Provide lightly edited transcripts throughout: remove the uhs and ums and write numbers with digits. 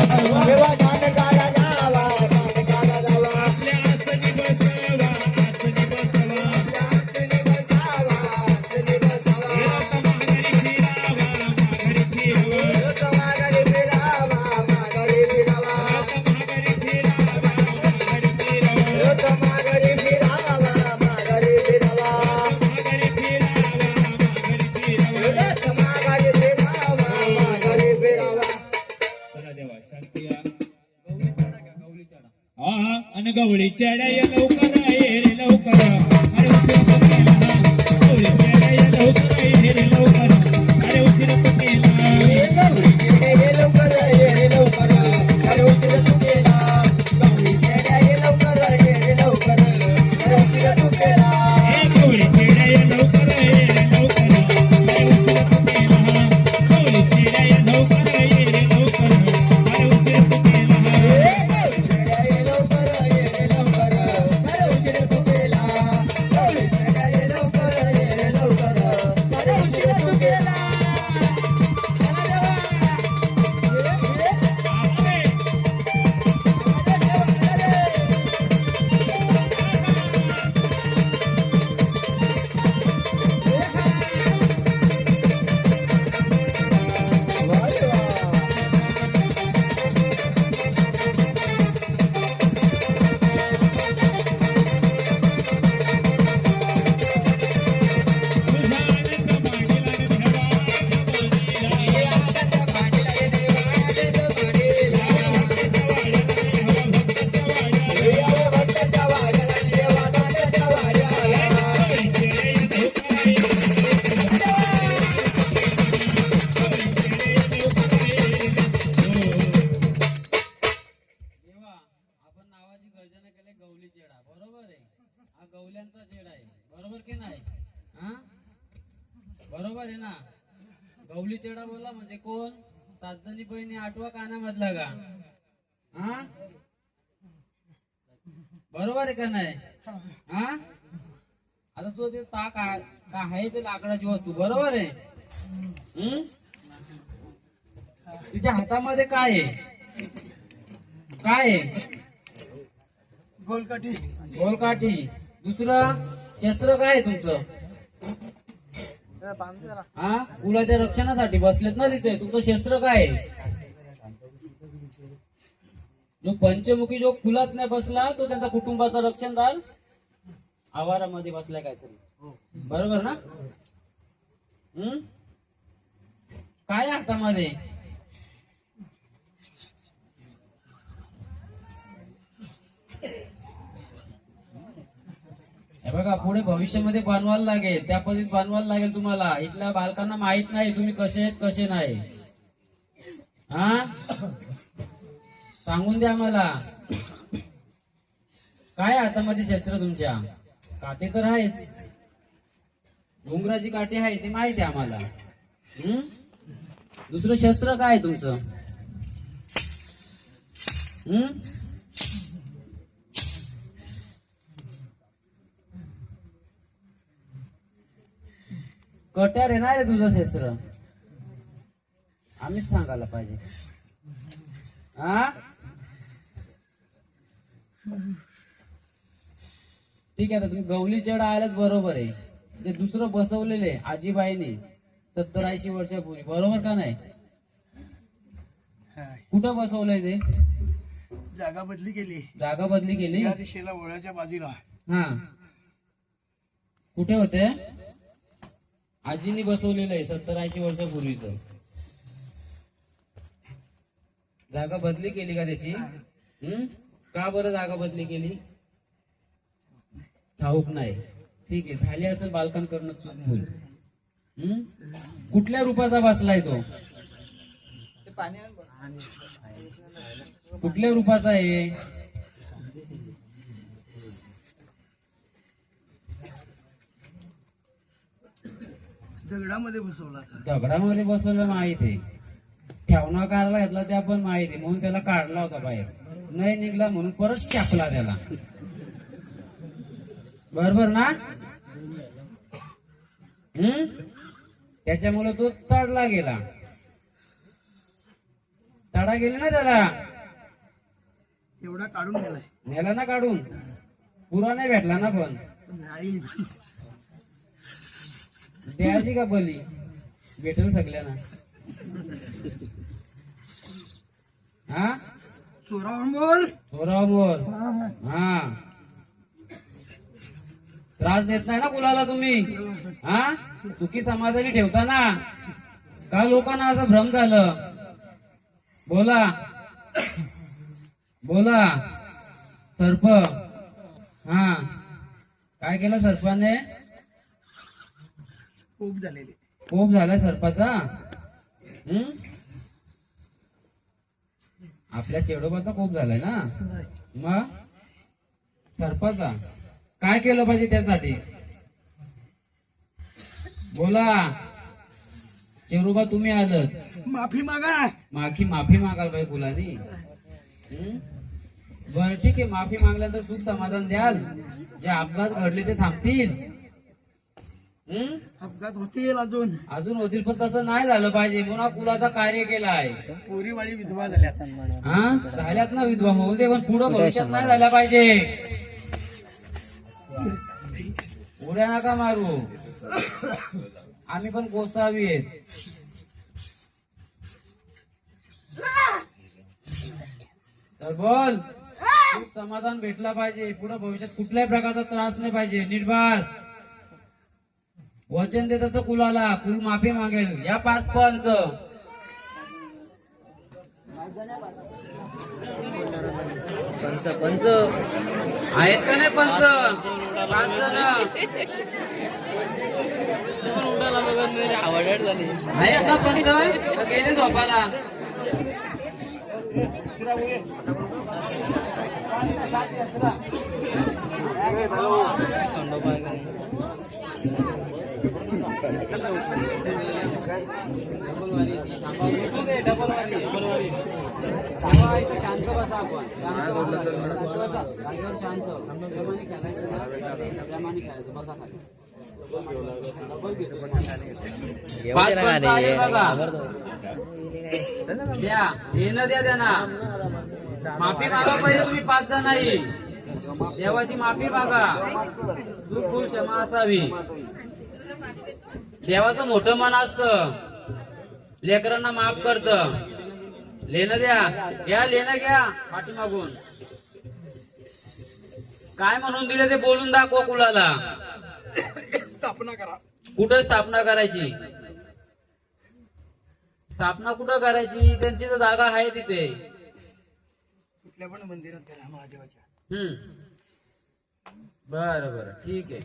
देवा ध्यान काढा जावा ध्यान काढा जावा आपल्या आसनी बसवा आसनी बसवा आपल्या आसनी बसावा आसनी बसावा रथ माघारी फिरावा माघारी फिरावा माघारी फिरावा माघारी फिरावा रथ माघारी फिरावा माघारी फिरावा माघारी फिरावा माघारी फिरावा रथ माघारी फिरावा माघारी फिरावा चला देवा शांती या गवळी चढा हा आणि गवळी चढा ये लवकर ये रे लवकर अरे उशीर नको केला गवळी चढा ये लवकर ये रे लवकर अरे उशीर नको केला गवळी चढा ये लवकर ये रे लवकर अरे उशीर तू केला गवळी चढा ये लवकर ये रे लवकर अरे उशीर तू केला ए गवळी चढा ये लवकर ये रे लवकर अरे उशीर नको केला गवळी चढा ये लवकर ये रे लवकर अरे उशीर नको केला गवल्यांचा चेडा आहे बरोबर की नाही हा बरोबर आहे ना गवली चेडा बोला म्हणजे कोण सातजणी बहिणी आठवा कानामधला का हा बरोबर आहे का नाही हा आता तो ते ताक का आहे ते लाकडाची वस्तू बरोबर आहे तुझ्या हातामध्ये काय आहे काय आहे गोलकाठी गोलकाठी दुसरं शस्त्र काय आहे तुमचं हा कुलाच्या रक्षणासाठी बसलेत ना तिथे तुमचं शस्त्र काय आहे जो पंचमुखी जो कुलात नाही बसला तो त्यांचा कुटुंबाचं रक्षणदार आवारामध्ये बसलाय काहीतरी बरोबर ना काय आहे हातामध्ये हे बघा पुढे भविष्यामध्ये बनवायला लागेल त्या पद्धतीत बनवायला लागेल तुम्हाला इथल्या बालकांना माहित नाही तुम्ही कसे आहेत कसे नाही हा सांगून द्या मला काय हातामध्ये शस्त्र तुमच्या काटे तर आहेच डोंगराची काठी आहे ते माहिती आहे आम्हाला दुसरं शस्त्र काय आहे तुमचं कट्यार आहे ना रे तुझं शस्त्र आम्हीच सांगायला पाहिजे हा ठीक आहे आता तुम्ही गवली चढ आलाच बरोबर आहे ते दुसरं बसवलेले आजीबाईने 70-80 वर्षापूर्वी बरोबर का नाही कुठं बसवलंय ते जागा बदली केली जागा बदली केली या दिशेला वळाच्या बाजूला हा कुठे होते आजीनी बसवलेलं आहे 70-80 वर्षापूर्वीच जागा बदली केली का त्याची का बरं जागा बदली केली ठाऊक नाही ठीक आहे झाली असेल बालकांकडनं चूक भूल कुठल्या रूपाचा बसलाय तो कुठल्या रूपाचा आहे दगडामध्ये बसवला दगडामध्ये बसवलं माहित आहे ठेवणा काढला घेतला ते आपण माहिती आहे म्हणून त्याला काढला होता बाहेर नाही निघला म्हणून परत टाकला त्याला बरोबर ना त्याच्यामुळे तो तडला गेला तडा गेले ना त्याला एवढा काढून गेलाय नेला ना काढून पुरा नाही भेटला ना पण नाही द्यायची का बली भेटेल सगळ्यांना हा चोरावून बोल चोरावर हा त्रास देत नाही ना कुणाला तुम्ही हा चुकी समाधानी ठेवता ना का लोकांना असं भ्रम झालं बोला बोला सर्प हा काय केलं सर्पाने खूप झालेले कोप झालाय सर्पाचा आपल्या चेडोबाचा कोप झालाय ना मग सर्पाचा काय केलं पाहिजे त्यासाठी बोला चेडोबा तुम्ही आलत माफी मागा माफी मागायला पाहिजे गुलानी बर ठीक आहे माफी मागल्यानंतर सुख समाधान द्याल जे अपघात घडले ते थांबतील अपघात होतील अजून अजून होतील पण तसं नाही झालं पाहिजे पुन्हा कुलाचा कार्य केलाय पोरीवाडी विधवा झाल्या हा झाल्यात ना विधवा होऊ दे पण पुढं भविष्यात नाही झाल्या पाहिजे उड्या नका मारू आम्ही पण कोसावी तर बोल सुख समाधान भेटला पाहिजे पुढे भविष्यात कुठल्याही प्रकारचा त्रास नाही पाहिजे निर्वास वचन दे तसं कुलाला कुल माफी मागेल या 5 पंच पंच पंच आहेत का नाही पंच 5 जण आवड झाली आहेत ना पंच का गेले झोपाला शांत बसा आपण शांत प्रेमाने खेळायचं बसा खाली 5 पंच आले बघा द्या येणं द्या त्यांना माफी मागा पहिले तुम्ही 5 जणांनी देवाची माफी मागा चूक भूल क्षमा असावी देवाचं मोठं मन असतं लेकरांना माफ करत लेणं द्या लेणं घ्या पाठीमागून काय म्हणून दिले ते बोलून दाखवा कुलाला स्थापना करा कुठं स्थापना करायची स्थापना कुठं करायची त्यांची तर जागा आहे तिथे कुठल्या पण मंदिरात करा महादेवाच्या बरं बरं ठीक आहे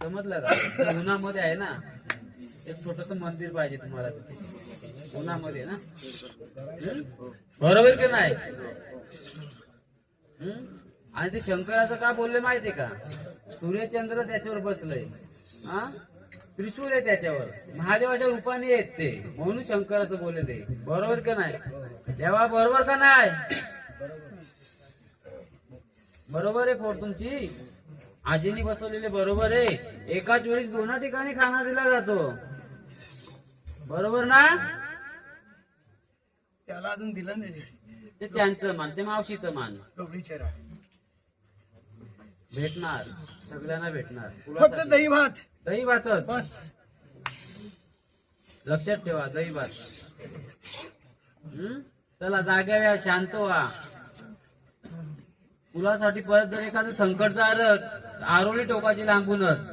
समजलं का उन्हामध्ये आहे ना एक छोटस मंदिर पाहिजे तुम्हाला तिथे उन्हामध्ये ना बरोबर की नाही आणि ते शंकराचं का बोलले माहितीये का सूर्यचंद्र त्याच्यावर बसलंय हा त्रिशूल आहे त्याच्यावर महादेवाच्या रूपाने आहेत ते म्हणून शंकराचं बोलले ते बरोबर का नाही देवा बरोबर का नाही बरोबर आहे फोड तुमची आजीनी बसवलेले बरोबर आहे एकाच वेळी 2 ठिकाणी खाना दिला जातो बरोबर ना त्याला अजून दिलं नाही ते त्यांचं मान ते मावशीचं मान डोबळी चेहरा भेटणार सगळ्यांना भेटणार फक्त दही भात दही भातच बस लक्षात ठेवा दही भात चला जाग्या व्हा शांत व्हा कुलासाठी परत जर एखादं संकट आलं आरोली टोकाची लांबूनच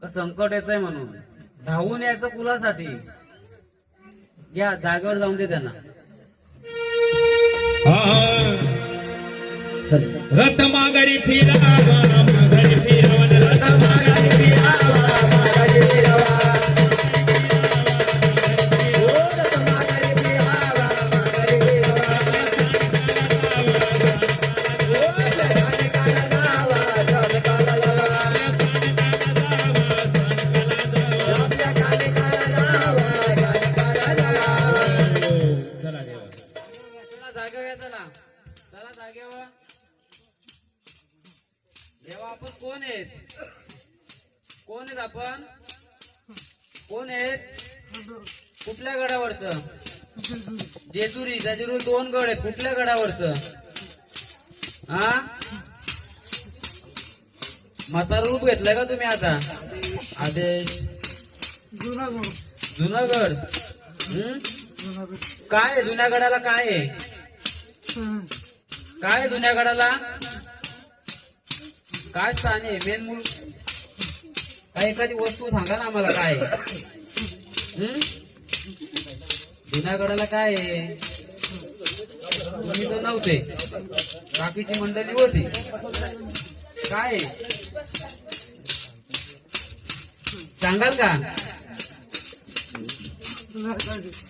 तर संकट येतंय म्हणून धावून यायचं कुलासाठी घ्या जागेवर जाऊन दे त्यांना रथ माघारी फिरावा माघारी फिरवण रथ माघारी फिरावा माघारी फिरावा रथ माघारी फिरावा माघारी फिरावा जाने काला जावा जाने काला जावा आपल्या जाने काला जावा जाने काला जावा चला देवा चला जागेवर या चला जागेवर देवा आपण कोण आहेत आपण कोण आहेत कुठल्या गडावरचं जेजुरी. जेजुरी 2 गड आहेत. कुठल्या गडावरचं? हा, म्हातार रूप घेतलंय का तुम्ही आता? आदेश जुनागड. काय आहे जुन्या गडाला? काय आहे? काय आहे जुन्या गडाला? काय स्थान आहे? मेन मूळ काय? एखादी वस्तू सांगा ना आम्हाला. काय जुन्या गडाला काय आहे? तुम्ही तर नव्हते, बाकीची मंडळी होती. काय आहे सांगाल का?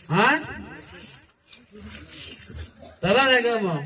हा, चला रे ग मग.